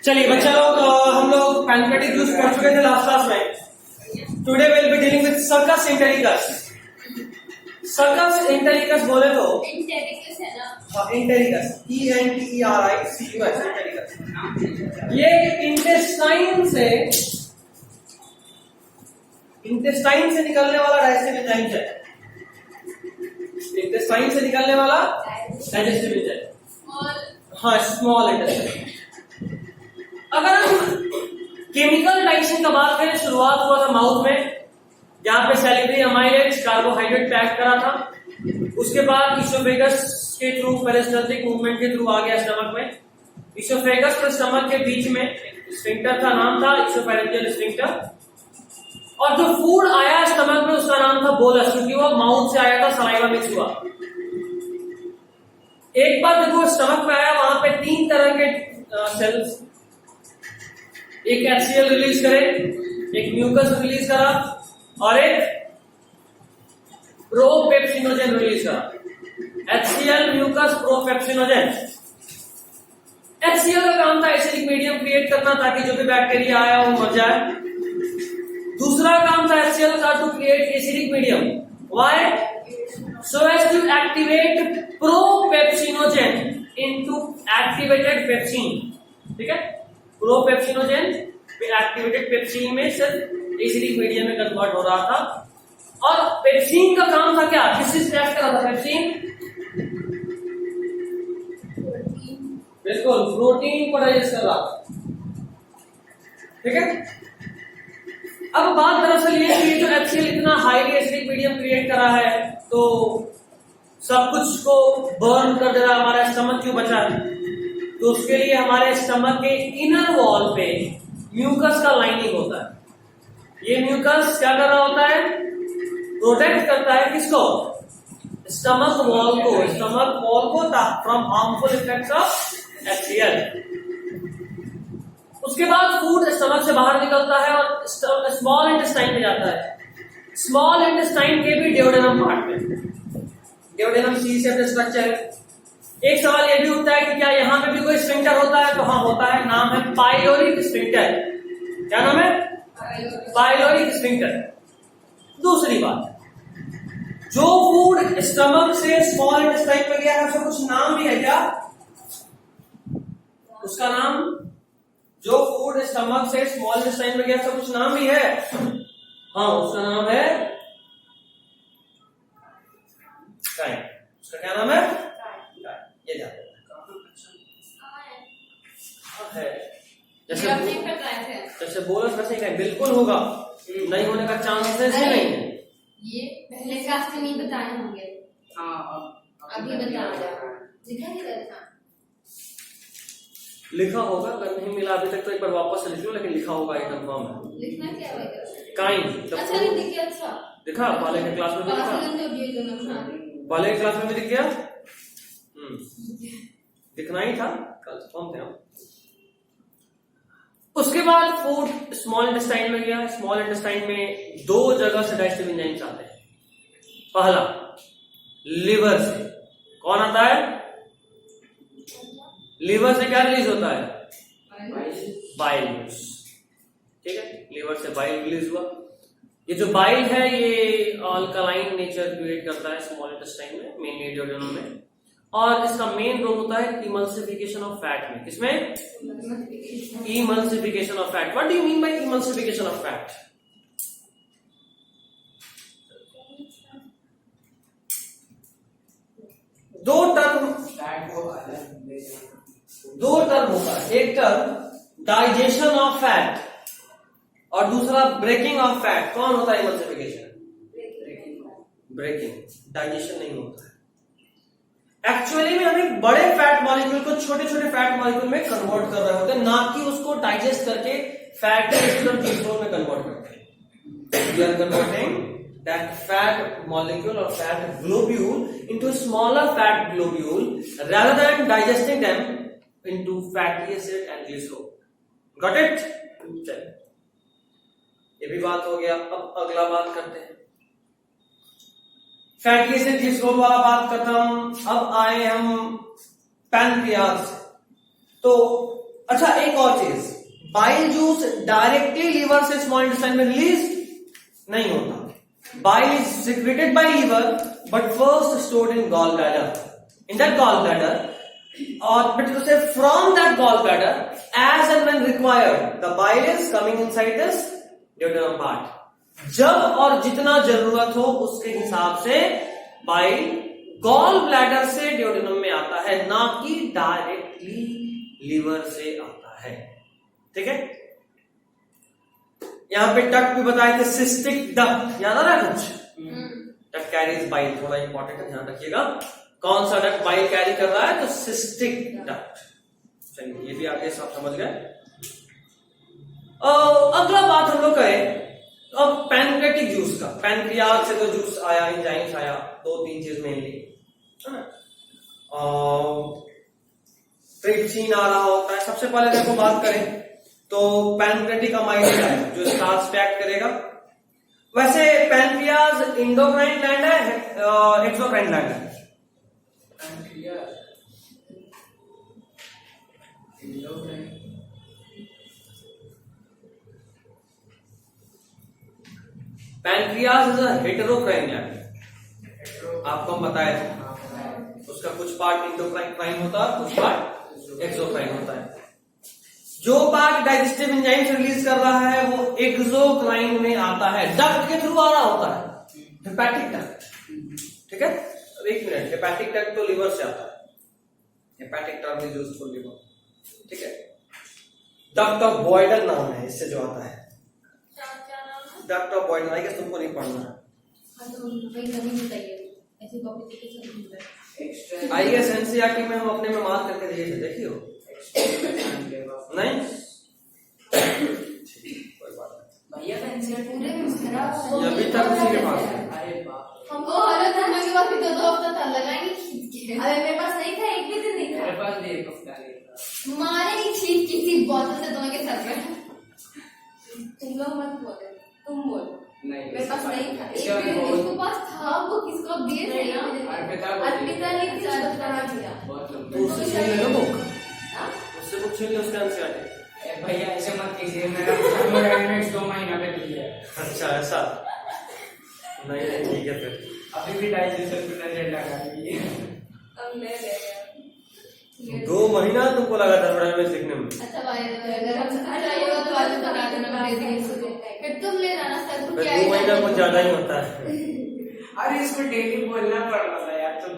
चलिए बच्चा लोग, हम लोग पैनक्रेटिक जूस पढ़ चुके थे लास्ट क्लास में। Today will be dealing with circus entericus. Circus entericus बोले तो इंटेरिकस है ना, एंटेरिकस, ENTERICUS, एंटेरिकस। ये इंटेस्टाइन से निकलने वाला डाइजेस्टिव एंजाइम है। इंटेस्टाइन से निकलने वाला डाइजेस्टिव एंजाइम, हाँ, स्मॉल इंटेस्टाइन। अगर हम केमिकल डाइजेशन का बात करें, शुरुआत हुआ था माउथ में, जहां पे सैलिवरी अमाइलेज कार्बोहाइड्रेट पैक करा था। उसके बाद इसोफेगस के थ्रू पेरिस्टाल्टिक मूवमेंट के थ्रू आ गया स्टमक में। इसोफेगस और स्टमक के बीच में स्फिंक्टर था, नाम था इसोफेरेंजियल स्फिंक्टर। और जो फूड आया स्टमक में उसका नाम था बोलस, क्योंकि वो माउथ से आया था, सलाइवा मिक्स हुआ। एक बार जब वो स्टमक में आया, वहां पे 3 तरह के सेल्स, एक HCl रिलीज करे, एक म्यूकस रिलीज करा और एक प्रोपेप्सिनोजेन रिलीज करा। HCl, mucus, propepsinogen. HCl का काम था एसिडिक मीडियम क्रिएट करना ताकि जो भी बैक्टीरिया आया वो मर जाए। दूसरा काम था HCl का to create acidic medium. Why? So as to activate propepsinogen into activated pepsin. ठीक है, प्रोपेप्सिनोजेन एक्टिवेटेड पेप्सिन में सिर्फ एसिडिक मीडियम में कन्वर्ट हो रहा था। और पेप्सिन का काम था क्या? किस चीज टेस्ट कर रहा था पेप्सिन? बिल्कुल, प्रोटीन को डाइजेस्ट कर रहा था। ठीक है, अब बात दरअसल ये कि जो HCl इतना हाईली एसिडिक मीडियम क्रिएट करा है, तो सब कुछ को बर्न कर दे रहा है, हमारा स्टमक क्यों बचा है? तो उसके लिए हमारे स्टमक के इनर वॉल पे म्यूकस का लाइनिंग होता है। ये म्यूकस क्या कर रहा होता है? प्रोटेक्ट करता है किसको? स्टमक वॉल को from harmful effects of HCl। उसके बाद फूड स्टमक से बाहर निकलता है और स्मॉल इंटेस्टाइन में जाता है। स्मॉल इंटेस्टाइन के भी ड्यूडेनम पार्ट में, ड्यूडेनम सी शेप स्ट्रक्चर है। एक सवाल यह भी उठता है कि क्या यहां पे भी कोई स्फिंक्टर होता है? तो हाँ, होता है। नाम है पाइलोरिक स्फिंक्टर। क्या नाम है? Pyloric sphincter. दूसरी बात, जो फूड स्टमक से स्मॉल इंटेस्टाइन में गया है उसका कुछ नाम भी है क्या? उसका नाम, जो फूड स्टमक से स्मॉल इंटेस्टाइन में गया उसका कुछ नाम भी है? हाँ, उसका नाम है काइन। उसका क्या नाम है? ये है। जैसे बोलस वैसे ही बिल्कुल होगा, नहीं होने का चांसेस ही नहीं है। ये पहले क्लास में नहीं बताए होंगे। हाँ, अभी बता लिखा नहीं था। लिखा होगा, अगर नहीं मिला अभी तक तो एक बार वापस से लिख लो, लेकिन लिखा होगा, ये कंफर्म है। लिखना क्या है? काइंड। अच्छा नहीं दिख गया? अच्छा दिखा, वाले के क्लास में भी दिखा, वाले के क्लास में भी दिख गया। दिखना ही था, कंफर्म थे हम। उसके बाद फूड स्मॉल इंटेस्टाइन में गया। स्मॉल इंटेस्टाइन में 2 जगह से डाइजेस्टिव एंजाइम्स आते हैं। पहला लिवर से। कौन आता है? लिवर से क्या रिलीज होता है? बाइल। ठीक है, लिवर से बाइल रिलीज हुआ। ये जो बाइल है ये अल्कलाइन नेचर क्रिएट करता है स्मॉल इंटेस्टाइन में, मेनली ड्यूडेनम में। और इसका मेन रोल होता है इमल्सिफिकेशन ऑफ फैट में। किसमें? Emulsification of fat. What do you mean by emulsification of fat? दो टर्म होता है। एक टर्म डाइजेशन ऑफ फैट और दूसरा ब्रेकिंग ऑफ फैट। कौन होता है इमल्सिफिकेशन? ब्रेकिंग। डाइजेशन नहीं होता है। एक्चुअली में हम एक बड़े फैट मॉलिक्यूल को छोटे छोटे फैट मॉलिक्यूल में कन्वर्ट कर रहे होते हैं, ना कि उसको डाइजेस्ट करके फैटी एसिड और ग्लिसरॉल में कन्वर्ट करते हैं। We are converting that fat molecule or fat globule into a smaller fat globule rather than digesting them into fatty acid and glycerol. Got it? चलिए, ये भी बात हो गया। अब अगला बात करते हैं। फैटी एसिड ग्लिसरॉल वाला बात खत्म। अब आए हम पैनक्रियाज। तो अच्छा, एक और चीज, बाइल जूस डायरेक्टली लीवर से स्मॉल इंटेस्टाइन में रिलीज नहीं होता. Bile is secreted by liver, but first stored in gallbladder. In that gallbladder, or better to say, from that gallbladder, as and when required, the bile is coming inside this duodenum part. जब और जितना जरूरत हो उसके हिसाब से bile gall bladder से duodenum में आता है, ना कि डायरेक्टली लीवर से आता है. ठीक है. यहां पे डक्ट भी बताए थे, सिस्टिक डक्ट, याद आ रहा है कुछ? डक्ट कैरीज बाइल, थोड़ा इंपॉर्टेंट है, ध्यान रखिएगा. कौन सा डक्ट बाइल कैरी कर रहा है? तो सिस्टिक डक्ट. चलिए, ये भी आगे सब समझ गए. अगला बात हम लोग करें अब पैनक्रेटिक जूस का. पैनक्रियाज से तो जूस आया, एंजाइम्स आया, 2-3 चीज मेनली, ट्रिप्सिन आ रहा होता है. सबसे पहले देखो बात करें तो पैनक्रेटिक अमाइलेज है जो स्टार्च पैक करेगा. वैसे पैनक्रियाज इंडोक्राइन ग्लैंड है, एक्सोक्राइन ग्लैंड है? Pancreas is a heterocrine gland. आपको हम बताए थे, उसका कुछ पार्ट इंडोक्राइन होता है, कुछ पार्ट एक्सोक्राइन होता है. जो पार्ट डाइजेस्टिव एंजाइम से रिलीज कर रहा है वो एक्सोक्राइन में आता है, डक्ट के थ्रू आ रहा होता है, हेपेटिक डक्ट. ठीक है. अब 1 मिनट, हेपेटिक डक्ट तो लीवर से आता है, hepatic duct is used for liver. ठीक है. डक्ट ऑफ बॉयडन नाम है इससे जो आता है, duct of Boyden. I guess तुमको नहीं पढ़ना है. आई गेस एनसीईआरटी में हम अपने में मार्क करके दिए थे, देखियो. नहीं, कोई बात नहीं भैया. अभी तक उसी के पास है. हमको हालत होने के बाद भी 2 हफ्ता तक लगाएंगे खींच के. अरे मेरे पास नहीं था, एक भी दिन नहीं था मेरे पास. भी 1 हफ्ता नहीं था. मारे ही खींच किसी बोतल से दोनों के सर पे. तुम लोग मत बोलो, तुम बोलो. नहीं, मेरे पास नहीं था. एक भी दिन इसके पास था, वो किसको दिए थे ना. अर्पिता ने किसी को पढ़ा दिया. उससे छीन ले लो बुक, उससे बुक छीन ले, उसका एनसीईआरटी. भैया ऐसे मत कीजिए, मेरा 2 महीना पे दिया है. अच्छा, ऐसा नहीं. ठीक है, फिर अभी भी डाइजेशन पे नजर लगा लीजिए. अब ले ले 2 महीना तुमको लगा था थोड़ा में सीखने में. अच्छा भाई, अगर हम चाहिएगा तो आज बता देना, मैं दे दूंगी. फिर तुम ले जाना सर. 2 महीना कुछ ज्यादा ही होता है. अरे इसको डेली बोलना पड़ रहा था यार. तुम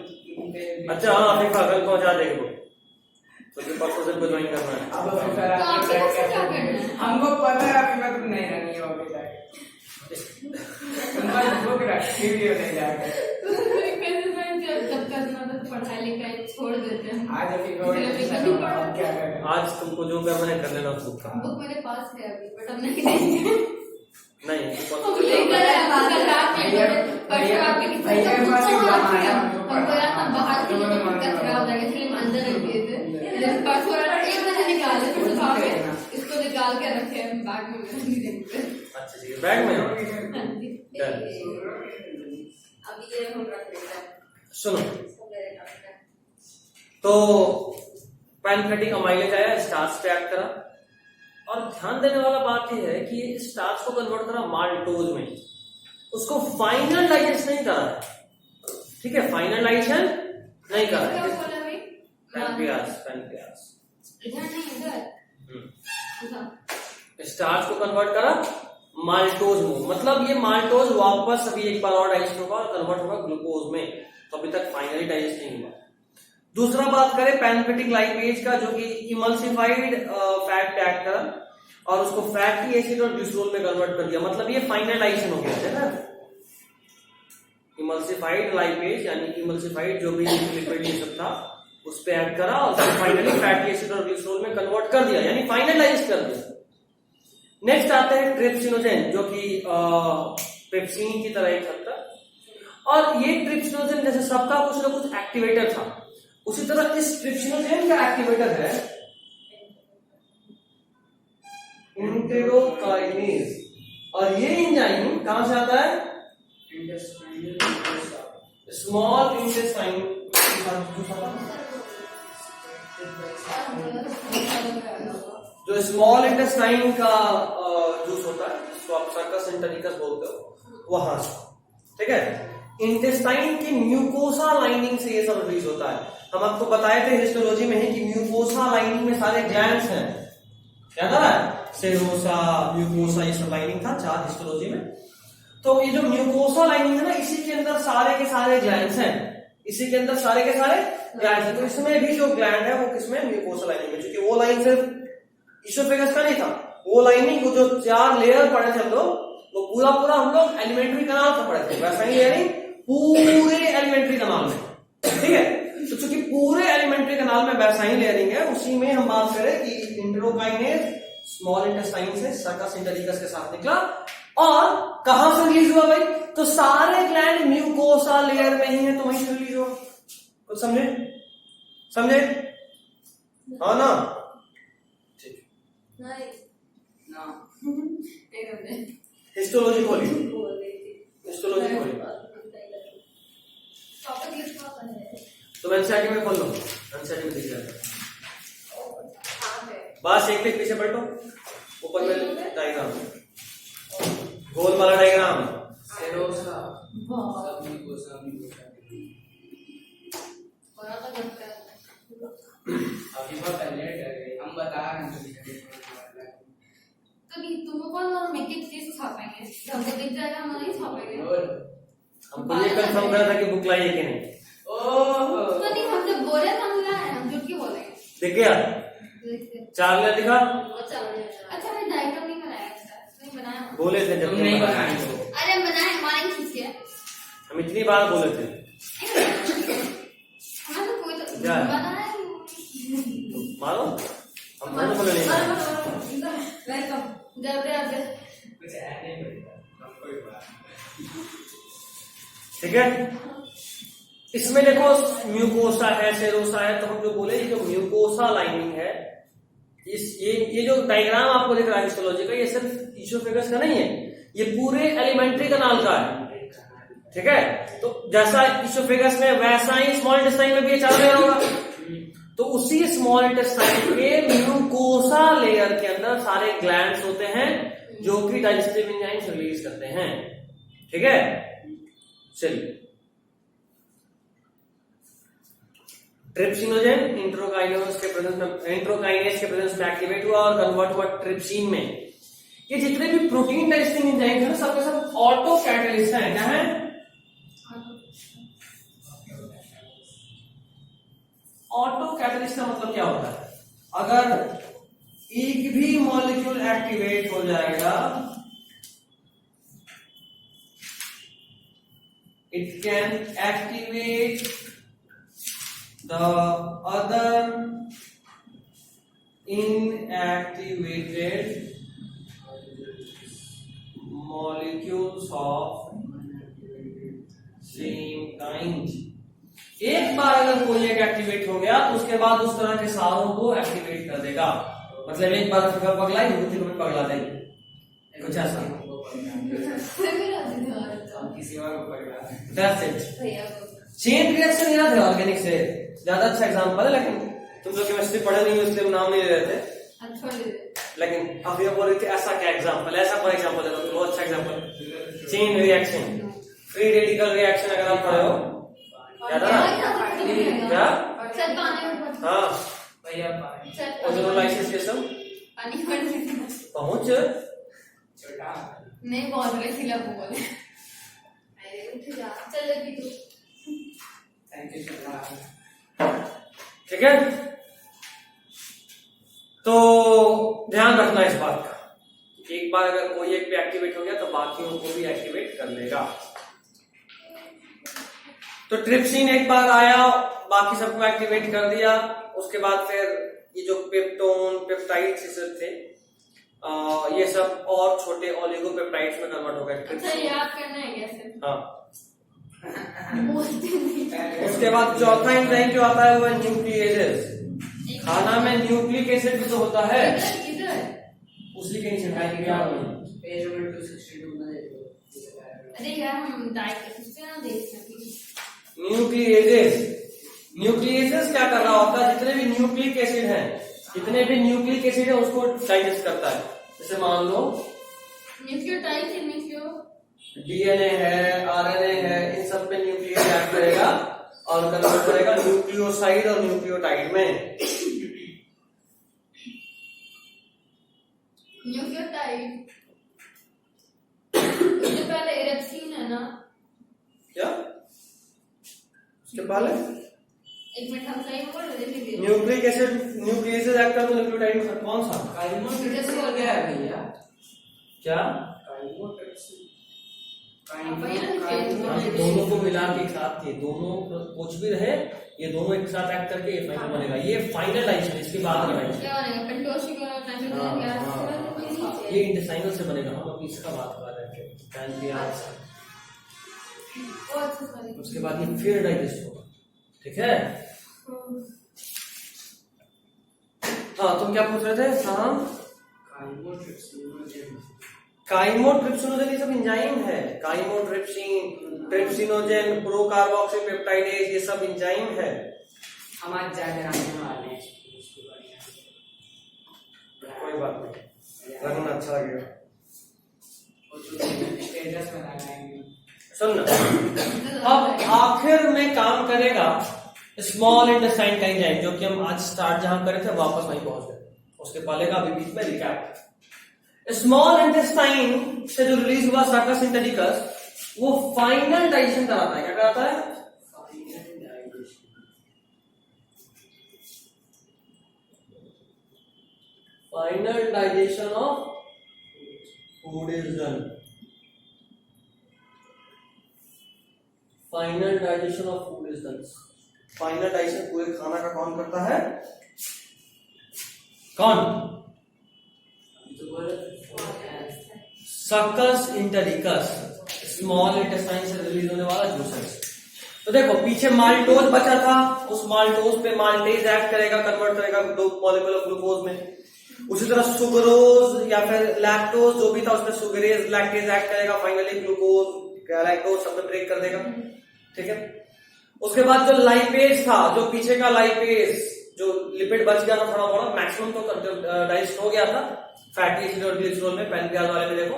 अच्छा, हाँ, फिर कल पहुंचा देंगे तो फिर परसों से ज्वाइन करना है. अब हमको पता है अभी मैं तुम नहीं रहनी हो अभी तक. तुम्हारी बुक रखी भी हो नहीं जाकर. जब करना तो पढ़ाई लिखाई छोड़ देते हैं. आज अभी आज तुमको जो करना है कर लेना. बुक मेरे पास है अभी, बट अब नहीं देंगे. नहीं, बाहर खराब हो जाएगा, इसलिए अंदर रख दिए थे. परसों 1 बजे निकाले, फिर सुबह इसको निकाल के रखे बैग में. अच्छा जी, बैग में. अब ये हम रख देते हैं. सुनो, तो पैनक्रेटिक अमाइलेज आया, स्टार्च पैक करा, और ध्यान देने वाला बात यह है कि स्टार्च को कन्वर्ट करा माल्टोज में, उसको फाइनल डाइजेस्ट नहीं करा है. ठीक है, फाइनल डाइजेशन नहीं करा है. पैनक्रियाज इधर नहीं, इधर स्टार्च को कन्वर्ट करा माल्टोज में. मतलब ये माल्टोज वापस अभी एक बार और डाइजेस्ट होगा और कन्वर्ट होगा ग्लूकोज में, तो अभी तक फाइनली डाइजेस्ट नहीं हुआ. दूसरा बात करें पैनक्रेटिक लाइपेज का, जो कि इमल्सिफाइड फैट पैक करा और उसको फैटी एसिड और ग्लिसरॉल में कन्वर्ट कर दिया. मतलब ये फाइनलाइजेशन हो गया है ना. इमल्सिफाइड लाइपेज यानी इमल्सिफाइड जो भी लिक्विड ये सब था उस पे ऐड करा और फाइनली फैटी एसिड और ग्लिसरॉल में कन्वर्ट कर दिया, यानी फाइनलाइज कर दिया. नेक्स्ट आते हैं ट्रिप्सिनोजेन, जो कि पेप्सिन की तरह एक था. और ये ट्रिप्सिनोजेन जैसे सबका कुछ ना कुछ एक्टिवेटर था, उसी तरह इस ट्रिप्सिनोजेन का एक्टिवेटर है इंटेरोकाइनेज. और ये एंजाइम कहां से आता है? Small intestine. जो स्मॉल इंटेस्टाइन का जूस होता है जिसको आप सर्कस इंटेरिकस बोलते हो, वहां से, ठीक है। इंटेस्टाइन की म्यूकोसा लाइनिंग से ये सब रिलीज होता है। हम आपको बताए थे हिस्टोलॉजी में ही कि म्यूकोसा लाइनिंग में सारे ग्लैंड्स हैं, क्या था, सेरोसा, म्यूकोसा, ये सब लाइनिंग था 4 हिस्टोलॉजी में। तो ये जो म्यूकोसा लाइनिंग है ना, इसी के अंदर सारे के सारे ग्लैंड्स हैं, इसी के अंदर सारे के सारे ग्लैंड्स हैं। तो इसमें भी जो ग्लैंड है वो किसमें, म्यूकोसा लाइनिंग में, क्योंकि वो लाइन सिर्फ ईसोफेगस का नहीं था, वो लाइनिंग, वो जो 4 लेयर पढ़े थे हम लोग, वो पूरा पूरा हम लोग एलिमेंट्री कनाल का पढ़े थे, वैसा ही लेयरिंग पूरे एलिमेंट्री कनाल में, ठीक है। तो चूंकि पूरे एलिमेंट्री कनाल में वैसा ही लेयरिंग है, उसी में हम बात करें कि इंटेरोकाइनेज स्मॉल इंटेस्टाइन से सर्कस इंटेरिकस के साथ निकला, और कहां से रिलीज हुआ भाई, तो सारे ग्लैंड म्यूकोसा लेयर में ही है, तो वहीं से रिलीज हुआ। कुछ समझे, समझे, हाँ ना, ठीक। हिस्टोलॉजी खोली, हिस्टोलॉजी खोली, तो एनसीईआरटी में खोल लो, एनसीईआरटी में दिख जाएगा। बस एक पेज पीछे पलटो, ऊपर में डायग्राम, गोल वाला डायग्राम, सेरोसा अभी बहुत पहले कर गए, हम बता रहे हैं। तो तुमको कौन और मेकअप चीज छापेंगे, हमको दिख जाएगा, हम नहीं छापेंगे। हमको ये कंफर्म करना था कि बुक लाई है कि नहीं। ओह, तो नहीं, हम जब बोले तो हम लाए, हम झूठ क्यों बोलेंगे। देख गया, 4 लेयर दिखा, अच्छा मैं डायग्राम नहीं बनाया, नहीं बनाया, बोले थे जब तुम नहीं बनाए हो। अरे बनाए, मारेंगे खींच के, हम इतनी बार बोले थे। हाँ तो कोई तो क्या है? बनाया मारो, हम तो बोले नहीं। वेलकम, जल्दी कुछ है नहीं बोलता, हमको ही बात। ठीक है, इसमें देखो म्यूकोसा है, सेरोसा है, तो हम जो बोले ये जो म्यूकोसा लाइनिंग है, ये जो डायग्राम आपको दिख रहा है हिस्टोलॉजी का, ये सिर्फ ईसोफेगस का नहीं है, ये पूरे एलिमेंट्री कनाल का है, ठीक है। तो जैसा ईसोफेगस में वैसा ही स्मॉल इंटेस्टाइन में भी ये 4 लेयर होगा। तो उसी स्मॉल इंटेस्टाइन के म्यूकोसा लेयर के अंदर सारे ग्लैंड्स होते हैं जो कि डाइजेस्टिव एंजाइम्स रिलीज करते हैं, ठीक है। चलिए, ट्रिप्सिनोजेन इंट्रोकाइनेज के प्रेजेंस में एक्टिवेट हुआ और कन्वर्ट हुआ ट्रिप्सिन में। ये जितने भी प्रोटीन डाइजेस्टिंग एंजाइम्स हैं सबके सब ऑटो कैटलिस्ट हैं, क्या है, ऑटो कैटलिस्ट का मतलब क्या होता है, अगर एक भी मॉलिक्यूल एक्टिवेट हो जाएगा, it can activate the other inactivated molecules of same kind। एक बार अगर कोई एक एक्टिवेट हो गया तो उसके बाद उस तरह के सारों को एक्टिवेट कर देगा, मतलब एक बार फिगर पगला ही दूसरी को भी पगला देगी, कुछ ऐसा। किसी और को पकड़ा। That's it। चेन रिएक्शन याद है ऑर्गेनिक से, ज्यादा अच्छा एग्जांपल है, लेकिन तुम लोग केमिस्ट्री पढ़े नहीं हो इसलिए नाम नहीं ले रहे थे। लेकिन अब ये बोल रहे थे ऐसा क्या एग्जांपल, ऐसा कोई एग्जांपल दे दो, बहुत अच्छा example, chain reaction, free radical reaction अगर आप पढ़े हो, याद है क्या, हाँ भैया ओजोनोलाइसिस, ये सब पहुंच छोटा नहीं बोल रहे थे, लोग बोले अरे उठ जा, चल अभी तू, थैंक यू सो मच। ठीक है। तो ध्यान रखना इस बात का, एक बार अगर कोई एक भी एक्टिवेट हो गया तो बाकियों को भी एक्टिवेट कर लेगा। तो ट्रिप्सिन एक बार आया, बाकी सबको एक्टिवेट कर दिया, उसके बाद फिर ये जो पेप्टोन पेप्टाइड्स थे, ये सब और छोटे ओलिगोपेप्टाइड्स में कन्वर्ट हो गए। अच्छा याद करना है कैसे, हाँ। उसके बाद चौथा एंजाइम जो आता है वो है न्यूक्लिएजेस। खाना में न्यूक्लिक एसिड भी तो होता है, उसी के नीचे पेज नंबर 262 में देखो। अरे यार हम डाइट उससे ना देख सकते। न्यूक्लिएजेस क्या कर रहा होता है, जितने भी न्यूक्लिक एसिड हैं जितने भी न्यूक्लिक एसिड है उसको डाइजेस्ट करता है। जैसे मान लो न्यूक्लियोटाइड है, डीएनए है, आरएनए है, इन सब पे न्यूक्लियस एक्ट करेगा और कन्वर्ट करेगा न्यूक्लियोसाइड और न्यूक्लियोटाइड में। न्यूक्लियोटाइड उससे पहले एरेप्सिन है ना? क्या उसके पहले एक मिनट, हम सही बोल रहे थे? न्यूक्लिक एसिड न्यूक्लियस एक्ट करता है न्यूक्लियोटाइड में कौन सा? काइमोट्रिप्सिन हो गया है भैया। क्या? काइमोट्रिप्सिन। दोनों को मिला के एक साथ, ये दोनों कुछ भी रहे, ये दोनों एक साथ एक्ट करके ये फाइनल बनेगा। ये फाइनल डाइजेशन, इसके बाद का डाइजेशन क्या बनेगा? पेंटोसिक और नाइट्रोजन गैस। ये इंटेस्टाइनल से बनेगा। हम अभी इसका बात कर रहे थे पैनक्रियाज। उसके बाद ये फिर डाइजेस्ट होगा, ठीक है? हाँ, तुम क्या पूछ रहे थे? हाँ, काइमोट्रिप्सिनोजेन ये सब एंजाइम है। काइमोट्रिप्सिन, ट्रिप्सिनोजेन, प्रोकार्बोक्सीपेप्टाइडेज, ये सब एंजाइम है। हम आज जाने वाले हैं। कोई बात नहीं, लगना अच्छा लगेगा। स्टेटस में लगाएंगे। सुन, अब आखिर में काम करेगा स्मॉल इंटेस्टाइन का एंजाइम, जो कि हम आज स्टार्ट जहां करे थे वापस वहीं पहुंच गए। उसके पहले का अभी बीच में रिकैप। स्मॉल इंटेस्टाइन से जो रिलीज हुआ साकस सिंथेटिकस, वो फाइनल डाइजेशन कराता है। क्या कराता है? Final digestion of food is done. Final digestion of food is done. Final digestion पूरे खाना का कौन करता है? कौन? सकस इंटेरिकस, स्मॉल इंटेस्टाइन से रिलीज होने वाला जूसेस। तो देखो, पीछे माल्टोज बचा था, उस माल्टोज पे माल्टेज एक्ट करेगा, कन्वर्ट करेगा दो मॉलिक्यूल ऑफ ग्लूकोज में। उसी तरह सुगरोज या फिर लैक्टोज जो भी था, उसमें सुगरेज लैक्टेज एक्ट करेगा, फाइनली ग्लूकोज लैक्टोज सब में ब्रेक कर देगा, ठीक है? उसके बाद जो लाइपेज था, जो पीछे का लाइपेज, जो लिपिड बच गया था थोड़ा बहुत, मैक्सिमम तो डाइजेस्ट हो गया था फैटी एसिड और ग्लिसरॉल में, पैनक्रियाज वाले में देखो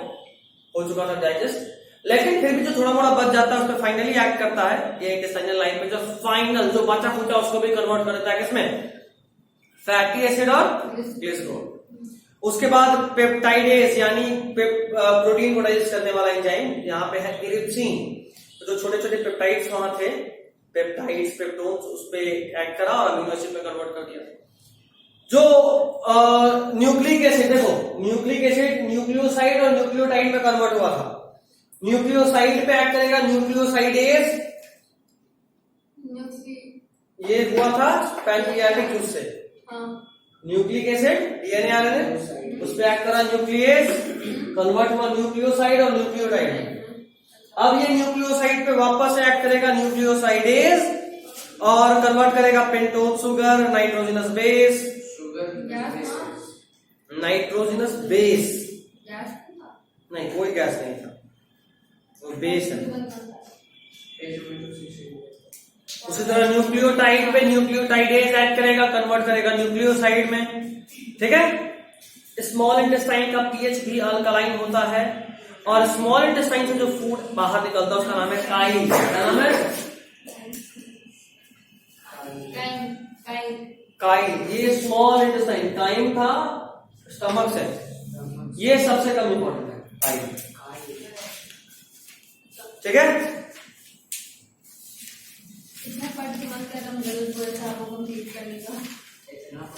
हो चुका था डाइजेस्ट। लेकिन फिर भी जो थोड़ा मोड़ा बच जाता है उसमें फाइनली एक्ट करता है ये इंटेस्टाइनल लाइन पे, जो फाइनल जो बचा खुचा उसको भी कन्वर्ट कर देता है किसमें? फैटी एसिड और ग्लिसरॉल। उसके बाद पेप्टाइडेज यानी प्रोटीन को डाइजेस्ट करने वाला एंजाइम, यहाँ पे है इरिप्सिन। तो जो छोटे छोटे पेप्टाइड्स वहां थे, पेप्टाइड्स, पेप्टोन्स, उस पे एक्ट करा और अमीनो एसिड में कन्वर्ट कर दिया। जो न्यूक्लिक एसिड, देखो न्यूक्लिक एसिड न्यूक्लियोसाइड और न्यूक्लियोटाइड में कन्वर्ट हुआ था। न्यूक्लियोसाइड पे एक्ट करेगा न्यूक्लियोसाइडेज, ये हुआ था पैनक्रियाटिक जूस से। न्यूक्लिक एसिड डीएनए आरएनए, उस पे एक्ट करा न्यूक्लियस, कन्वर्ट हुआ न्यूक्लियोसाइड और न्यूक्लियोटाइड। अब ये न्यूक्लियोसाइड पे वापस एक्ट करेगा न्यूक्लियोसाइडेज और कन्वर्ट करेगा pentose sugar, nitrogenous base, nitrogenous base, नहीं कोई गैस नहीं था, वो बेस है। उसी तरह न्यूक्लियोटाइड पे न्यूक्लियोटाइडेज एक्ट करेगा, कन्वर्ट करेगा न्यूक्लियोसाइड में, ठीक है? स्मॉल इंटेस्टाइन का पीएच भी अल्कलाइन होता है और स्मॉल इंटेस्टाइन से जो फूड बाहर निकलता है उसका नाम है काइल। क्या नाम है? काइल। ये स्मॉल इंटेस्टाइन, काइल था स्टमक से, ये सबसे कम इंपॉर्टेंट है काइल, ठीक है?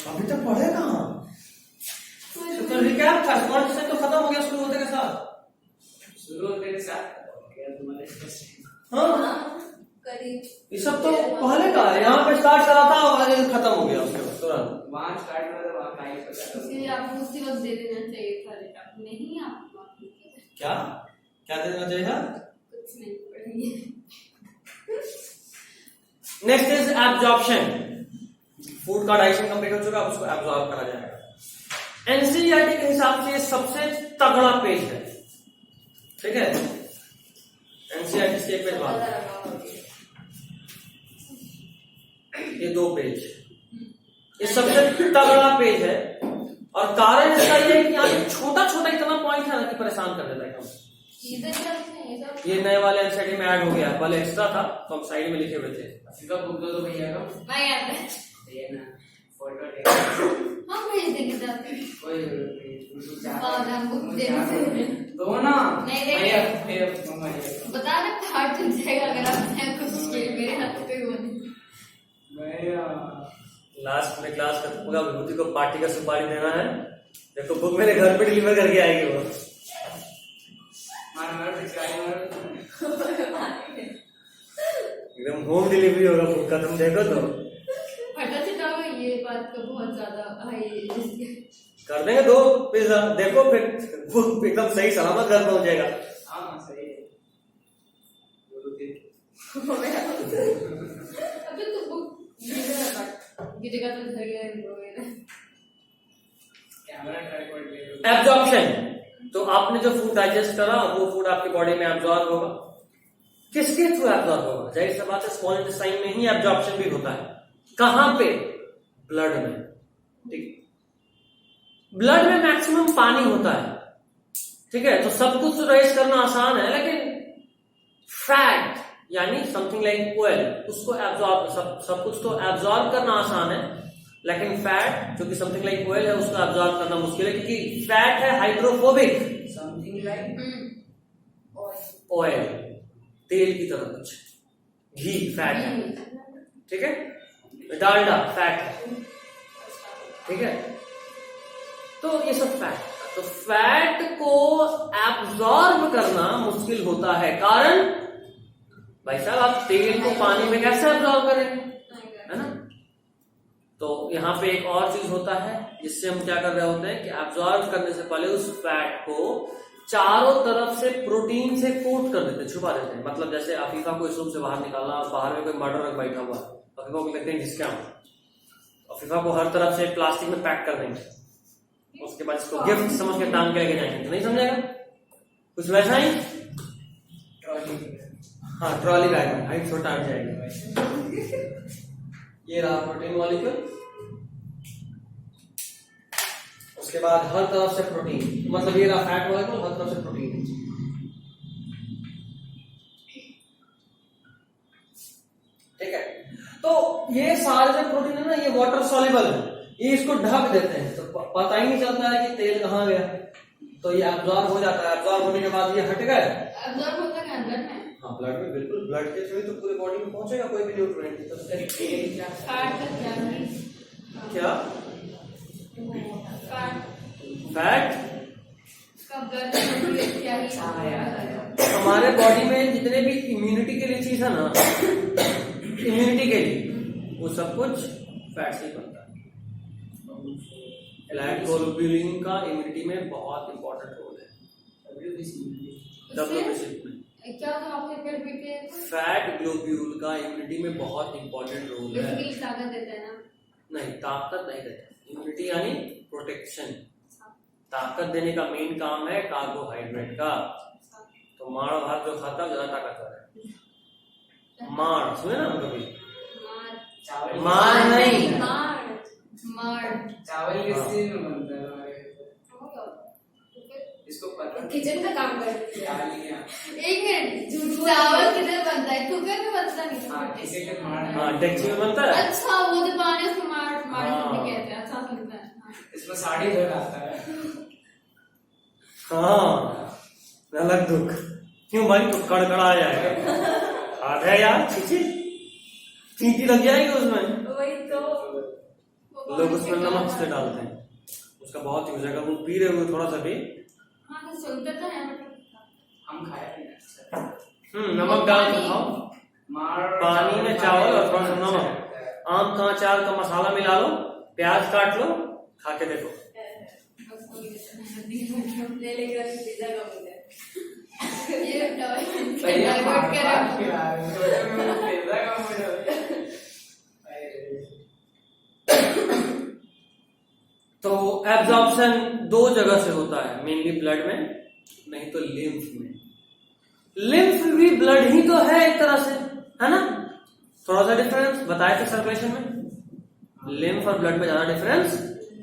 अभी तक पढ़े कहाँ? तो रिकैप था, स्मॉल से तो खत्म हो गया शुरू होते के साथ। शुरू होते के साथ हाँ, ये सब तो पहले का है। यहाँ पे स्टार्ट करा था और खत्म हो गया उसके बाद तुरंत। वहाँ स्टार्ट हुआ था, वहाँ काइल पता इसलिए आपको उसी वक्त दे देना चाहिए था रिकैप, नहीं आपको क्या क्या देना चाहिए था? कुछ नहीं पढ़ेंगे। Next is absorption. फूड का डाइजेशन कंप्लीट हो चुका, उसको एब्जॉर्ब करा जाएगा। एनसीईआरटी के हिसाब से ये सबसे तगड़ा पेज है, ठीक है? एनसीईआरटी से एक पेज बाद, ये 2 पेज ये सबसे तगड़ा पेज है और कारण इसका ये है कि यहाँ छोटा छोटा इतना पॉइंट है ना कि परेशान कर देता है काम। ये नए वाले एनसीईआरटी में ऐड हो गया, पहले एक्स्ट्रा था तो हम साइड में लिखे हुए थे। सीधा बुक दो भैया का ये ना फोटो हम भेज देंगे सर। कोई जरूरत नहीं बुक देने से दो ना नहीं भैया देंगे। बता रहे हार्ट टूट जाएगा अगर आप कुछ मेरे हाथ पे होने। भैया लास्ट में क्लास खत्म होगा, विभूति को पार्टी का सुपारी देना है। देखो बुक मेरे घर पे डिलीवर करके आएगी वो। एकदम होम डिलीवरी होगा बुक का, तुम देखो तो। फटा चिटाओ ये बात का बहुत ज्यादा हाई कर देंगे 2 पिज्जा, देखो फिर बुक एकदम सही सलामत घर पहुंच जाएगा। हाँ सही है। अबे तो बुक गिरेगा तो घर गया कैमरा ट्राइपॉड ले लो। एब्जॉर्प्शन, तो आपने जो फूड डाइजेस्ट करा वो फूड आपके बॉडी में एब्जॉर्ब होगा। किसके थ्रू एब्जॉर्ब होगा? जाहिर सी बात है स्मॉल इंटेस्टाइन में ही एब्जॉर्प्शन भी होता है। कहां पे? ब्लड में। ठीक, ब्लड में मैक्सिमम पानी होता है, ठीक है। तो सब कुछ रेस करना आसान है, लेकिन फैट यानी समथिंग लाइक ऑयल, उसको एब्जॉर्ब सब कुछ तो एब्जॉर्ब करना आसान है, लेकिन फैट जो कि समथिंग लाइक ऑयल है उसको एब्जॉर्ब करना मुश्किल है, क्योंकि फैट है हाइड्रोफोबिक। समथिंग लाइक ऑयल, तेल की तरह कुछ, घी फैट है, ठीक है। डालडा फैट है, ठीक है। तो ये सब फैट, तो फैट को एब्जॉर्ब करना मुश्किल होता है। कारण भाई साहब आप तेल को पानी में कैसे एब्जॉर्ब करेंगे, है ना। तो यहाँ पे एक और चीज होता है जिससे हम क्या कर रहे होते हैं कि एब्जॉर्ब करने से पहले उस फैट को चारों तरफ से प्रोटीन से कोट कर देते हैं, छुपा देते हैं। मतलब जैसे अफीफा को इस रूम से बाहर निकालना और बाहर में कोई मर्डर बैठा हुआ, अफीफा को लगते हैं डिस्काउंट, अफीफा को हर तरफ से प्लास्टिक में पैक कर देंगे, उसके बाद इसको गिफ्ट समझ के टांग के लेके जाएंगे, तो नहीं समझेगा कुछ वैसा ही। हाँ ट्रॉली बैग में हाइट छोटा हट जाएगी। ये रहा प्रोटीन मॉलिक्यूल, उसके बाद हर तरफ से प्रोटीन, मतलब ये रहा फैट मॉलिक्यूल, हर तरफ से प्रोटीन। ठीक है, तो ये सारे जो प्रोटीन है ना ये वाटर सॉल्युबल है, ये इसको ढक देते हैं, तो पता ही नहीं चलता है कि तेल कहाँ गया, तो ये एब्जॉर्ब हो जाता है। एब्जॉर्ब होने के बाद ये हट गए, एब्जॉर्ब होता है ब्लड में। हाँ ब्लड में, बिल्कुल ब्लड के थ्रू तो पूरे बॉडी में पहुंचेगा कोई भी न्यूट्रिएंट। तो फैट का क्या फैट फैट का ब्लड क्या ही हमारे बॉडी में जितने भी इम्यूनिटी के लिए चीज है ना, इम्यूनिटी के लिए वो सब कुछ फैट से बनता है। ग्लोबुलिन का इम्यूनिटी में बहुत इंपॉर्टेंट रोल है। क्या था आपने फिर भी के फैट ग्लोब्यूल का इम्यूनिटी में बहुत इंपॉर्टेंट रोल है। ताकत देता है ना? नहीं, ताकत नहीं देता, इम्यूनिटी यानी प्रोटेक्शन। ताकत देने का मेन काम है कार्बोहाइड्रेट का। तो माड़ भात जो खाता है ज्यादा ताकतवर है। माड़ सुने ना कभी? माड़ नहीं, मार चावल किससे बनता है हमारे? इसको पता किचन का काम कर डालियां। एक मिनट, चावल किधर बनता है? कुकर में बनता नहीं? हाँ डेक्ची में बनता है। अच्छा वो जो पानी उसको मार कहते हैं। अच्छा सुनता है। इसमें साड़ी धो आता है। हाँ अलग दुख क्यों भाई, तो कड़कड़ा जाएगा। आधा यार चीची चींटी लग जाएगी उसमें। वही तो लोग उसमें नमक से डालते हैं, उसका बहुत यूज है। अगर वो पी रहे हुए थोड़ा सा भी, हाँ सुनते तो हैं हम खाए नमक डाल के खाओ, पानी में चावल और थोड़ा सा नमक, आम का अचार का मसाला मिला लो, प्याज काट लो, खा के देखो। ले लेकर पिज्जा का मुझे तो एब्जॉर्प्शन 2 जगह से होता है, मेनली ब्लड में, नहीं तो लिम्फ में। लिम्फ भी ब्लड ही तो है एक तरह से, है ना? थोड़ा सा डिफरेंस बताए थे सर्कुलेशन में। लिम्फ और ब्लड में ज्यादा डिफरेंस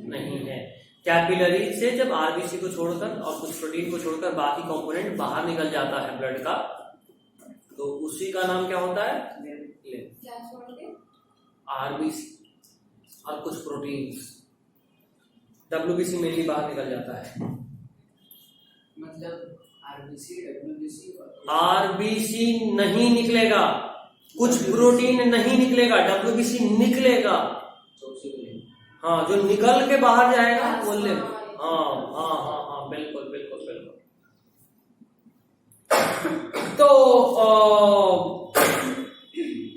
नहीं है। कैपिलरी से जब आरबीसी को छोड़कर और कुछ प्रोटीन को छोड़कर बाकी कंपोनेंट बाहर निकल जाता है ब्लड का, तो उसी का नाम क्या होता है? लिम्फ। क्या छोड़ के? आरबीसी और कुछ प्रोटीन्स। डब्ल्यूबीसी मेनली बाहर निकल जाता है। मतलब आरबीसी, डब्ल्यूबीसी आरबीसी नहीं निकलेगा, कुछ प्रोटीन नहीं निकलेगा, डब्ल्यूबीसी निकलेगा। हाँ, जो निकल के बाहर जाएगा वो लिम्फ। हाँ हाँ हाँ हाँ, बिल्कुल बिल्कुल बिल्कुल। तो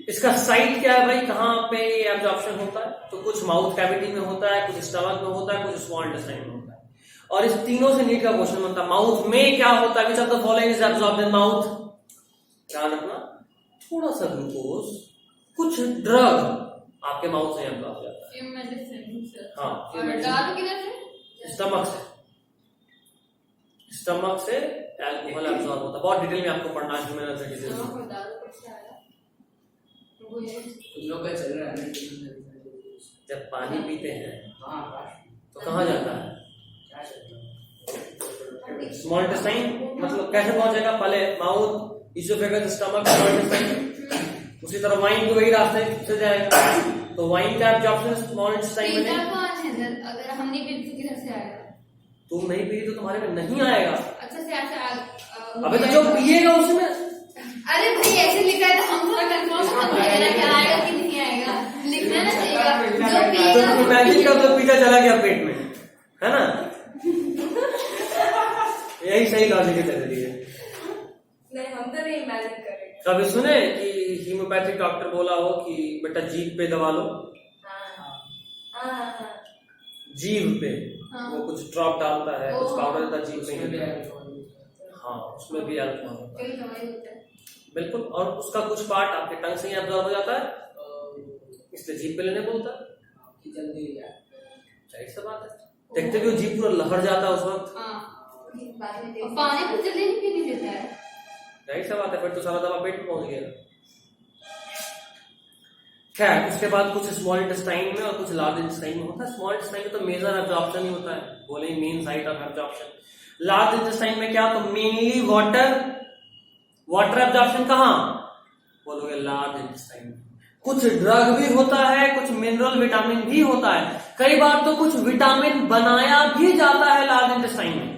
इसका साइट क्या है भाई, कहाँ पे एब्जॉर्प्शन होता है? तो कुछ माउथ कैविटी में होता है, कुछ स्टमक में होता है, कुछ स्मॉल इंटेस्टाइन में होता है। और इस तीनों से नीट का क्वेश्चन बनता है, माउथ में क्या होता है? Which of the following is absorbed in mouth? ध्यान रखना, थोड़ा सा ग्लूकोज, कुछ ड्रग आपके माउथ से एब्सॉर्ब जाता है। हाँ, स्टमक से अल्कोहल एब्सॉर्ब होता है। बहुत डिटेल में आपको पढ़ना है ह्यूमन डिजीज। लोग का चल रहा है। जब पानी पीते हैं तो कहाँ जाता है? Small intestine. मतलब कैसे पहुंचेगा? पहले mouth, oesophagus, stomach, small intestine. उसी तरह वाइन को वही रास्ते से जाएगा, तो वाइन का एब्जॉर्प्शन स्मॉल इंटेस्टाइन में। अगर हम नहीं पी तो किधर से आएगा? तुम नहीं पी तो तुम्हारे में नहीं आएगा। अच्छा से ऐसा अबे तो जो पिएगा उसमें। अरे भाई ऐसे लिखा है तो हम थोड़ा कंफर्म समझ लेना क्या आएगा कि नहीं आएगा, लिखना ना चाहिए। जो पिएगा तो इमेजिन कर लो पीछा चला गया पेट में, है ना? यही सही लॉजिक है तेरे लिए। नहीं, हम तो नहीं इमेजिन कर रहे। कभी सुने कि हीमोपैथिक डॉक्टर बोला हो कि बेटा जीभ पे दबा लो? जीभ पे वो कुछ ड्रॉप डालता है, कुछ पाउडर देता है जीभ में। हाँ, उसमें भी अल्कोहल होता है। बिल्कुल। और उसका कुछ पार्ट आपके टंग से ही एब्जॉर्ब हो जाता है, इसलिए जीभ पे लेने बोलता है। जल्दी सही सा बात है। देखते भी जीभ पूरा लहर जाता है उस वक्त। पानी तो जल्दी नहीं पीने देता है। सही सा बात है, फिर तो सारा दवा पेट में पहुंच गया। खैर, उसके बाद कुछ स्मॉल इंटेस्टाइन में और कुछ लार्ज इंटेस्टाइन में होता है। स्मॉल इंटेस्टाइन में तो मेजर एब्जॉर्प्शन ही होता है, बोले main site of absorption. Large intestine में क्या? तो मेनली वाटर एब्जॉर्प्शन। कहाँ बोलोगे? लार्ज इंटेस्टाइन में। कुछ ड्रग भी होता है, कुछ मिनरल विटामिन भी होता है। कई बार तो कुछ विटामिन बनाया भी जाता है लार्ज इंटेस्टाइन में।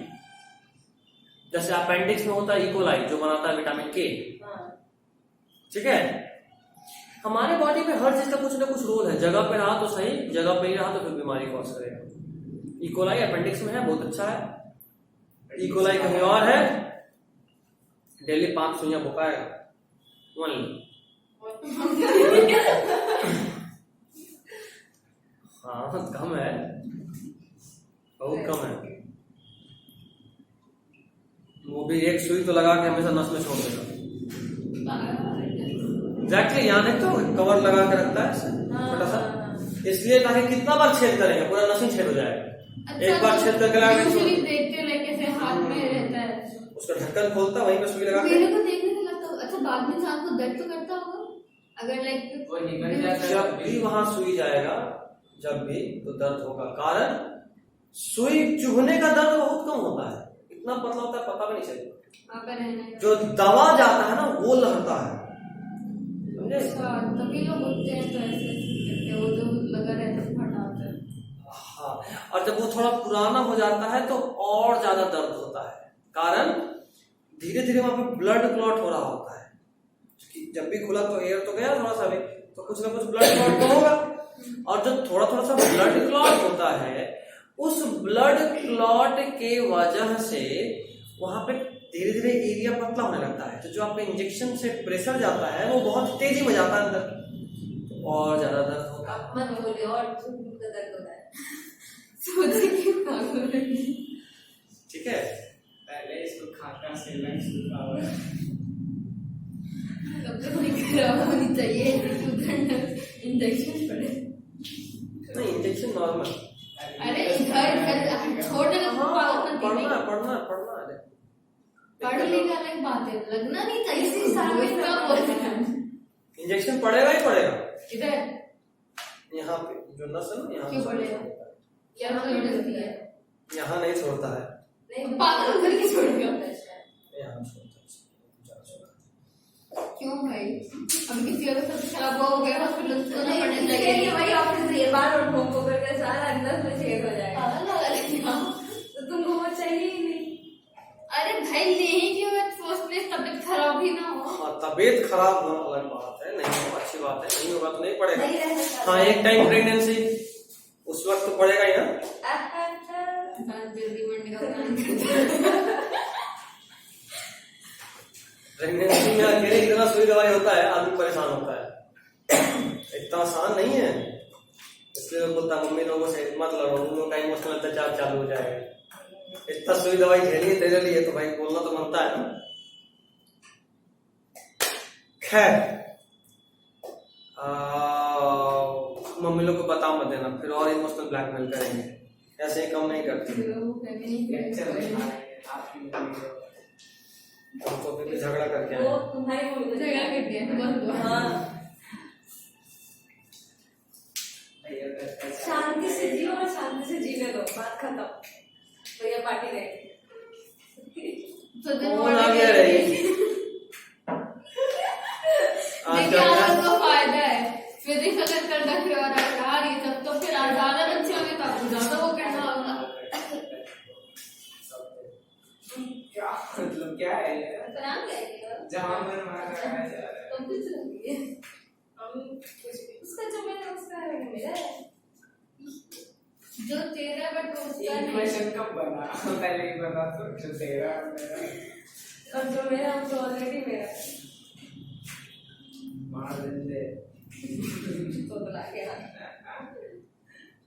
जैसे अपेंडिक्स में होता है इकोलाई, जो बनाता है विटामिन के। ठीक है, हमारे बॉडी में हर चीज का कुछ ना कुछ रोल है। जगह पे रहा तो सही, जगह पे ही रहा तो फिर बीमारी कॉज करेगा। इकोलाई अपेंडिक्स में है, बहुत अच्छा है। इकोलाई कहीं और है, डेली 5 सुइयां बुकाएगा हाँ, कम है, बहुत कम है। वो भी एक सुई तो लगा के हमेशा नस में छोड़ देगा। एग्जैक्टली, यहाँ देख तो कवर लगा के रखता है छोटा सा, इसलिए ताकि कितना बार छेद करेंगे पूरा नस ही छेद हो जाएगा। अच्छा, एक बार छेद करके लगा के देखते लेके से हाथ में रहता है, उसका ढक्कन खोलता, वहीं पे सुई लगा के। मेरे को देखने से लगता है। अच्छा, बाद में इंसान को दर्द तो करता होगा अगर लाइक वो निकल जाता है। जब भी वहां सुई जाएगा, जब भी, तो दर्द होगा। कारण सुई चुभने का दर्द बहुत कम होता है, इतना पतला होता है पता भी नहीं चलेगा। जो दवा जाता है ना वो लहरता है, समझे? तभी लोग उठते हैं तो ऐसे वो जो लगा रहता है फटाता है। हाँ, और जब वो थोड़ा पुराना हो जाता है तो और ज्यादा दर्द होता है। कारण धीरे धीरे वहां पे ब्लड क्लॉट हो रहा होता है। जब भी खुला तो एयर तो गया थोड़ा सा भी, तो कुछ ना कुछ ब्लड क्लॉट तो होगा। और जो थोड़ा थोड़ा सा ब्लड क्लॉट होता है, उस ब्लड क्लॉट के वजह से वहां पे धीरे धीरे एरिया पतला होने लगता है। तो जो आपका इंजेक्शन से प्रेशर जाता है वो बहुत तेजी में जाता है अंदर, तो और ज्यादा दर्द होता है। मत बोलिए, और दर्द होता है। सोचे कि पागल है। ठीक है, पहले इसको खाता से लंच सुखा हुआ है। तब तक कोई खराब होनी चाहिए इंजेक्शन पड़े। नहीं, इंजेक्शन नॉर्मल। अरे घर छोड़ने का पढ़ना पढ़ लेगा अलग बात है, लगना नहीं चाहिए। इसी साल में क्या बोलते हैं, इंजेक्शन पड़ेगा ही पड़ेगा। इधर यहाँ पे जो नस है ना यहाँ क्यों बढ़ेगा? क्या मतलब जल्दी है? यहाँ नहीं छोड़ता है, नहीं पागल उधर की छोड़ दिया यहाँ छोड़ता है। क्यों भाई? हम किसी का सब खराब हो गया हॉस्पिटल तो ना पड़ने लगे ये वही ऑफिस है बार और घूम करके सारा अंदर में छेद हो जाएगा। पागल लगा तो तुमको वो चाहिए ही नहीं। अरे भाई नहीं क्यों मैं फर्स्ट प्लेस तबियत खराब ही ना हो। हाँ, तबीयत खराब होना अलग बात है, नहीं हो अच्छी बात है, नहीं होगा तो नहीं पड़ेगा। नहीं रह सकता। हाँ, एक टाइम प्रेगनेंसी उस वक्त तो पड़ेगा ही ना। जल्दी बढ़ने का प्लान करते प्रेगनेंसी में अकेले इतना सुई दवाई होता है, आदमी परेशान होता है, इतना आसान नहीं है। इसलिए मैं बोलता मम्मी लोगों से मत लड़ो, उन लोगों का इमोशनल अत्याचार चालू हो जाएगा। इतना सुई दवाई झेली है तेरे लिए तो भाई बोलना तो बनता है ना। खैर मम्मी लोग को बता मत देना, फिर और इमोशनल ब्लैकमेल करेंगे, ऐसे ही कम नहीं करते। हमको फिर भी झगड़ा करके वो आए। तुम्हारी मम्मी को झगड़ा कर दिया बहुत हुआ। हाँ शांति से जियो और शांति से जीने दो, बात खत्म। भैया पार्टी रहेगी। तो दिन कौन आ गया रहेगी? देखिए आदत का फायदा है, फिर देख अगर कर रखी और आ रही तब तो फिर ज्यादा बच्चे होंगे तब ज्यादा वो करना होगा। क्या मतलब क्या है ये? नाम क्या है? जहाँ मन मार रहा है तुम कुछ नहीं है। उसका जो मेरा उसका है मेरा है। जो तेरा बट उसका ये नहीं। क्वेश्चन कब बना? पहले ही बता तो जो तेरा और मेरा। और जो मेरा वो तो ऑलरेडी मेरा है। मार देंगे। तो बुला के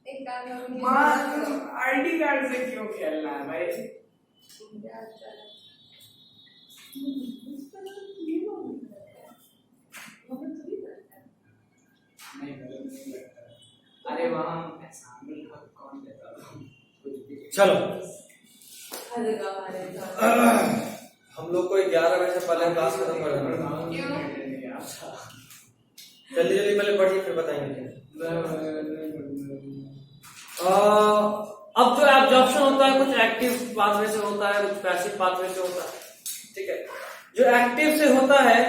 एक काम करो मार आईडी कार्ड से क्यों खेलना है भाई? नहीं लगता। अरे वहाँ असामी का कौन देता था? चलो हरेगा हम लोग को 11 बजे से पहले क्लास खत्म कर देना। जल्दी जल्दी पहले पढ़िए फिर बताएंगे। अब जो एब्जॉर्प्शन होता है कुछ एक्टिव पाथवे से होता है, कुछ पैसिव पाथवे से होता है। ठीक है, जो एक्टिव से होता है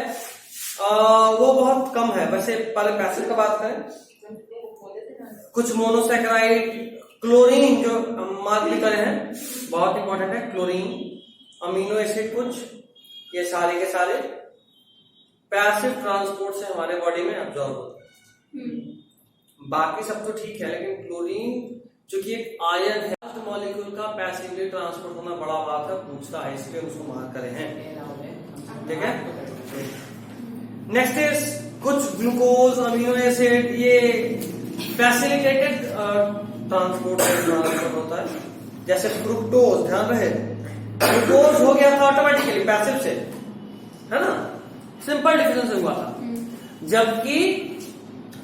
वो बहुत कम है। वैसे पहले पैसिव का बात करें, कुछ मोनोसैकेराइड, क्लोरीन जो मार्क भी करे हैं बहुत इंपॉर्टेंट है, क्लोरीन, अमीनो एसिड, कुछ ये सारे के सारे पैसिव ट्रांसपोर्ट से हमारे बॉडी में एब्जॉर्ब होते हैं। बाकी सब तो ठीक है, लेकिन क्लोरीन जो कि एक आयन है, मॉलिक्यूल का पैसिवली ट्रांसपोर्ट होना बड़ा बात है, पूछता है, इसलिए उसको मार्क करे हैं। ठीक है, नेक्स्ट इज कुछ ग्लूकोज, अमीनो एसिड, ये फैसिलिटेटेड ट्रांसपोर्ट होता है। जैसे फ्रुक्टोज, ध्यान रहे ग्लूकोज हो गया था ऑटोमेटिकली पैसिव से, है ना, सिंपल डिफिजन से हुआ था, जबकि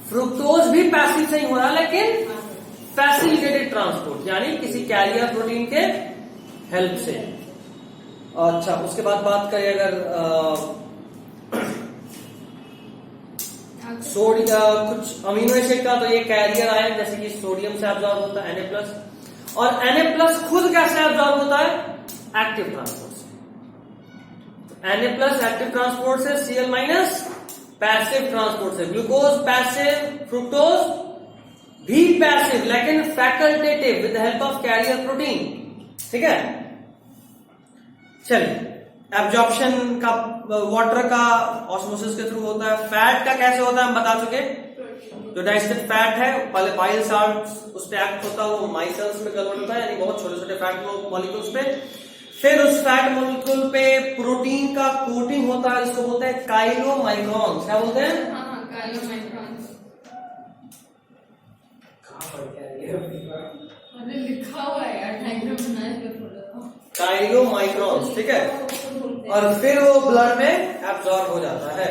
फ्रुक्टोज भी पैसिव से ही हो रहा, लेकिन फैसिलिटेटेड ट्रांसपोर्ट यानी किसी कैरियर प्रोटीन के हेल्प से। अच्छा, उसके बाद बात करें अगर सोडियम, कुछ अमीनो एसिड का, तो ये कैरियर आयन जैसे कि सोडियम से एब्जॉर्ब होता है Na+, और Na+ खुद कैसे एब्जॉर्ब होता है? एक्टिव ट्रांसपोर्ट से। Na+ एक्टिव ट्रांसपोर्ट से, Cl- पैसिव ट्रांसपोर्ट से। ग्लूकोज पैसिव, फ्रुक्टोज भी पैसिव लेकिन facultative with help of carrier protein. ठीक है, चलिए एब्जॉर्प्शन का वाटर का ऑस्मोसिस के थ्रू होता है। फैट का कैसे होता है हम बता चुके, जो डाइजेस्टेड फैट है पहले बाइल साल्ट उस पे एक्ट होता है, वो माइसेल्स में कन्वर्ट होता है, यानी बहुत छोटे छोटे फैट मॉलिक्यूल्स पे। फिर उस फैट मॉलिक्यूल पे प्रोटीन का कोटिंग होता है, इसको बोलते हैं काइलोमाइक्रॉन्स। क्या बोलते हैं? काइलोमाइक्रॉन्स। कहाँ पढ़ के आए ये? अरे लिखा हुआ है यार, डायग्राम बनाया है थोड़ा। काइलोमाइक्रॉन्स, ठीक है, और फिर वो ब्लड में एब्जॉर्ब हो जाता है।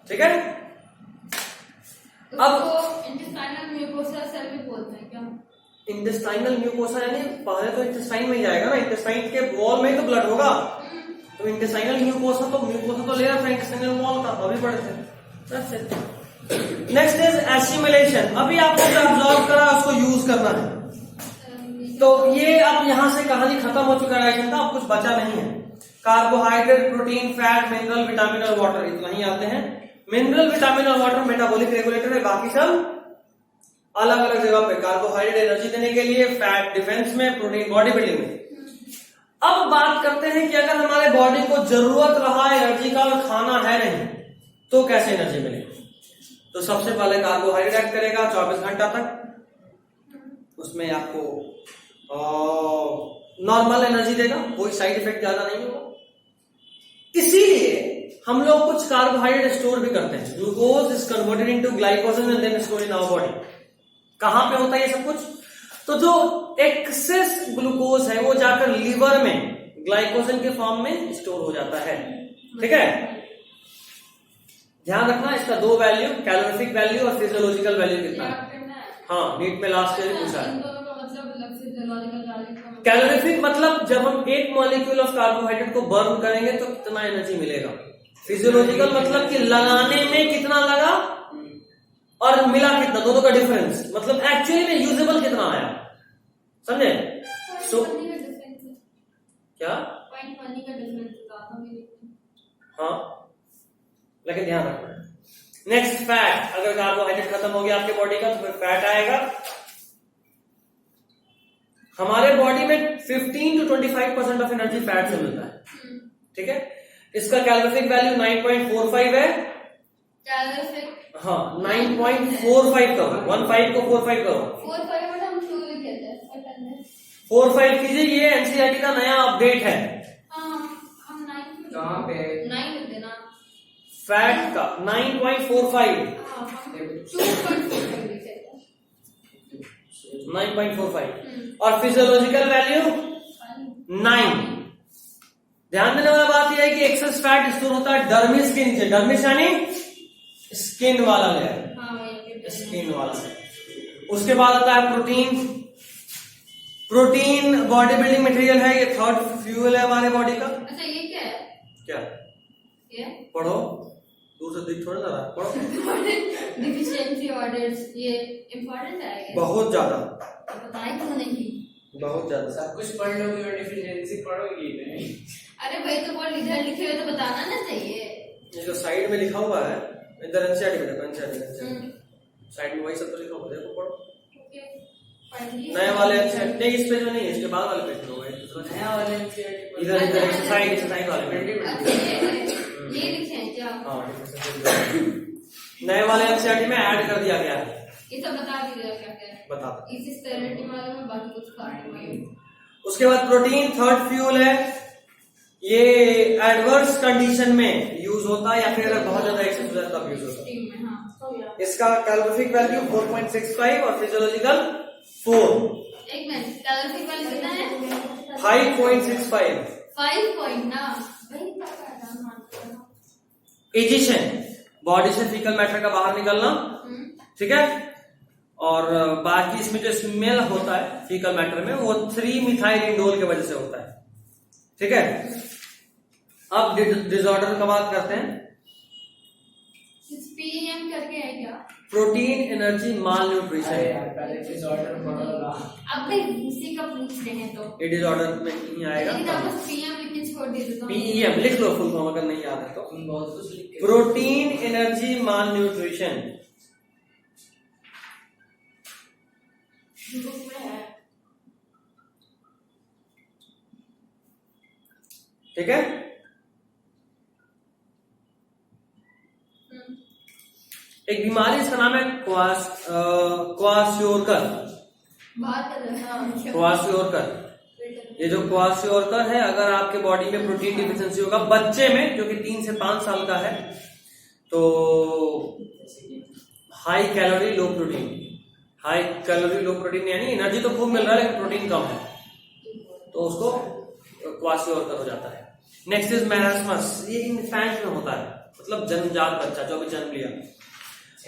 ठीक है, अब इंटेस्टाइनल म्यूकोसा सेल भी बोलते हैं क्या? इंटेस्टाइनल म्यूकोसा यानी पहले तो इंटेस्टाइन में ही जाएगा ना, इंटेस्टाइन के वॉल में ही तो ब्लड होगा, तो इंटेस्टाइनल म्यूकोसा तो ले रहा था इंटेस्टाइनल वॉल का, अभी पढ़े थे। Next is assimilation. अभी आपको जो ऑब्जॉर्व करा उसको यूज करना है। तो ये अब यहां से कहानी खत्म हो चुका है डाइजेशन का, अब कुछ बचा नहीं है। Carbohydrate, protein, fat, mineral, vitamin और वाटर, इतना ही आते हैं। मिनरल, विटामिन और वाटर मेटाबॉलिक रेगुलेटर है, बाकी सब अलग अलग जगह पे। कार्बोहाइड्रेट एनर्जी देने के लिए, फैट डिफेंस में, प्रोटीन बॉडी बिल्डिंग में। अब बात करते हैं कि अगर हमारे बॉडी को जरूरत रहा एनर्जी का और खाना है नहीं, तो कैसे एनर्जी मिलेगी? तो सबसे पहले कार्बोहाइड्रेट एक्ट करेगा 24 घंटा तक, उसमें आपको नॉर्मल एनर्जी देगा, कोई साइड इफेक्ट ज्यादा नहीं होगा। इसीलिए हम लोग कुछ कार्बोहाइड्रेट स्टोर भी करते हैं। Glucose is converted into glycogen and then stored in our body. कहां पे होता है ये सब कुछ? तो जो एक्सेस ग्लूकोज है वो जाकर लीवर में ग्लाइकोजन के फॉर्म में स्टोर हो जाता है। ठीक है, ध्यान रखना इसका दो वैल्यू, कैलोरीफिक वैल्यू और फिजियोलॉजिकल वैल्यू कितना है। हाँ, नीट में लास्ट ईयर पूछा है। कैलोरीफिक मतलब जब हम एक मॉलिक्यूल ऑफ कार्बोहाइड्रेट को बर्न करेंगे तो कितना एनर्जी मिलेगा। फिजियोलॉजिकल मतलब कि लगाने में कितना लगा और मिला कितना, दोनों का डिफरेंस, मतलब एक्चुअली में यूजेबल कितना आया, समझे? सो क्या हाँ, लेकिन ध्यान रखना। नेक्स्ट फैट, अगर कार्बोहाइड्रेट खत्म हो गया आपके बॉडी का तो फिर फैट आएगा। हमारे बॉडी में 15 to 25% ऑफ एनर्जी फैट से मिलता है। ठीक है, इसका कैलोरीफिक वैल्यू 9.45 है। कैलोरीफिक हाँ, 9.45 करो, 15 को 45 करो, 45 कीजिए। ये एनसीईआरटी का नया अपडेट है। हम 9 कहाँ पे? 9 देना फैट का 9.45, 9.45 और फिजियोलॉजिकल वैल्यू 9। ध्यान देने वाला बात यह है कि एक्सेस फैट स्टोर होता है डर्मिस के नीचे। डर्मिस यानी स्किन वाला लेयर, स्किन वाला। उसके बाद आता है protein. Protein body building material है, ये थर्ड फ्यूल है हमारे बॉडी का। अच्छा, ये क्या है? क्या ये पढ़ो, दूर से दिख थोड़ा सा रहा, पढ़ो। डिफिशियंसी ऑर्डर्स, ये इम्पोर्टेंट है बहुत ज्यादा, बताए क्यों नहीं? बहुत ज्यादा। सब कुछ पढ़ लोगी और डिफिशिएंसी पढ़ोगी नहीं। अरे भाई, तो बोल इधर लिखे हुए तो बताना ना चाहिए। ये जो साइड में लिखा हुआ है, इधर एनसीईआरटी में देखो, एनसीईआरटी साइड में वही सब तो लिखा हुआ है, देखो पढ़ो। नए वाले एनसीईआरटी इस पेज में नहीं है, इसके बाद वाले पेज में होगा। नया वाले एनसीईआरटी इधर इधर एक्सरसाइज वाले में। ये लिखे हैं क्या? हाँ, नए वाले एनसीईआरटी में ऐड कर दिया गया है। ये सब बता दीजिएगा क्या क्या है। बता। इस स्टेरिलिटी वाले में बाकी कुछ खाने में। उसके बाद प्रोटीन थर्ड फ्यूल है। ये एडवर्स कंडीशन में यूज होता है या फिर अगर बहुत ज्यादा एक्सेस हो जाए तब यूज होता है। इसका कैलोरीफिक वैल्यू 4.65 और फिजियोलॉजिकल 4। एक मिनट, कैलोरीफिक वैल्यू कितना है? 5.65। 5 पॉइंट ना भाई, एजिशन, बॉडी से फीकल मैटर का बाहर निकलना। ठीक है, और बाकी इसमें जो स्मेल होता है फीकल मैटर में वो 3-मिथाइल इंडोल की वजह से होता है। ठीक है, अब डिसऑर्डर का बात करते हैं। पीएम करके है क्या? प्रोटीन एनर्जी माल न्यूट्रिशन। पहले डिसऑर्डर पढ़ोगा। अब भाई उसी का पूछ रहे हैं तो ये डिसऑर्डर में नहीं आएगा। लेकिन आप बस पीएम लिख के छोड़ दीजिए तो पीएम लिख लो फुल फॉर्म, अगर नहीं याद है तो। तुम बहुत कुछ लिख के प्रोटीन एनर्जी माल न्यूट्रिशन। ठीक है, एक बीमारी, इसका नाम है क्वाशियोरकर। क्वाशियोरकर, ये जो क्वाशियोरकर है, अगर आपके बॉडी में प्रोटीन डिफिशिएंसी होगा बच्चे में जो कि 3 से 5 साल का है, तो हाई कैलोरी लो प्रोटीन। हाई कैलोरी लो प्रोटीन यानी एनर्जी तो खूब मिल रहा है लेकिन प्रोटीन कम है, तो उसको क्वाशियोरकर हो जाता है। Next is marasmus. ये इन्फेंट में होता है, मतलब जन्मजात बच्चा जो भी जन्म लिया,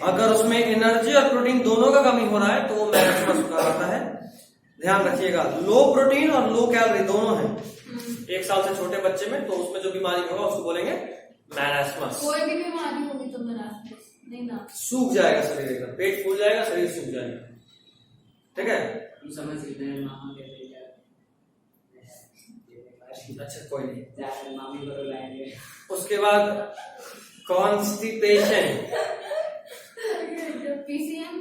अगर उसमें एनर्जी और प्रोटीन दोनों का कमी हो रहा है तो वो मैरास्मस कहलाता है। ध्यान रखिएगा, लो प्रोटीन और लो कैलोरी दोनों है 1 साल से छोटे बच्चे में, तो उसमें जो बीमारी होगा उसको बोलेंगे मैरास्मस। कोई भी बीमारी होगी तो मैरास्मस। नहीं ना सूख जाएगा शरीर एकदम, पेट फूल जाएगा, शरीर सूख जाएगा। ठीक है, हम समझ सकते हैं मामा के बेटा। अच्छा कोई नहीं। जाकर मामी को रुलाएंगे। उसके बाद कॉन्स्टिपेशन, पीसीएम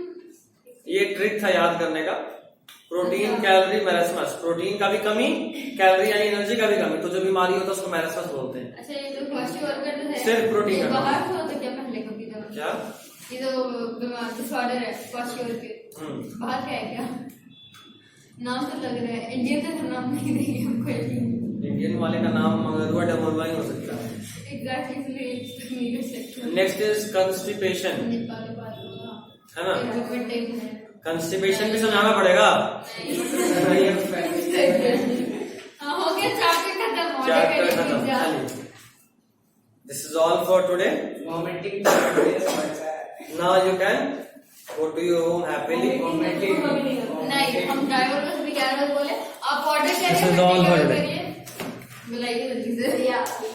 ये ट्रिक था याद करने का। प्रोटीन कैलोरी मैरास्मस, प्रोटीन का भी कमी, कैलोरी यानी एनर्जी का भी कमी, तो जो बीमारी होता है उसको मैरास्मस बोलते हैं। अच्छा ये जो क्वेश्चन है सिर्फ प्रोटीन ये का बाहर से होता क्या पहले कभी तो क्या? ये जो बीमार डिसऑर्डर है क्वेश्चन के बाहर का है क्या? नाम तो लग रहा है इंडियन का नाम नहीं देंगे हमको यकीन। इंडियन वाले का नाम मंगरुआ डमरुआ ही हो सकता है। एग्जैक्टली इसलिए नहीं कर सकते। नेक्स्ट इज कंस्टिपेशन, नेपाली बात होगा है ना? डेवलपमेंट टाइम है कंस्टिपेशन भी समझाना पड़ेगा। हाँ हो गया चैप्टर खत्म हो चैप्टर खत्म। This is all for today. मोमेंटिंग now you can go to your home happily. नहीं हम ड्राइवर को भी 11 बजे बोले आप order This is all for today. करिए बुलाइए जल्दी से या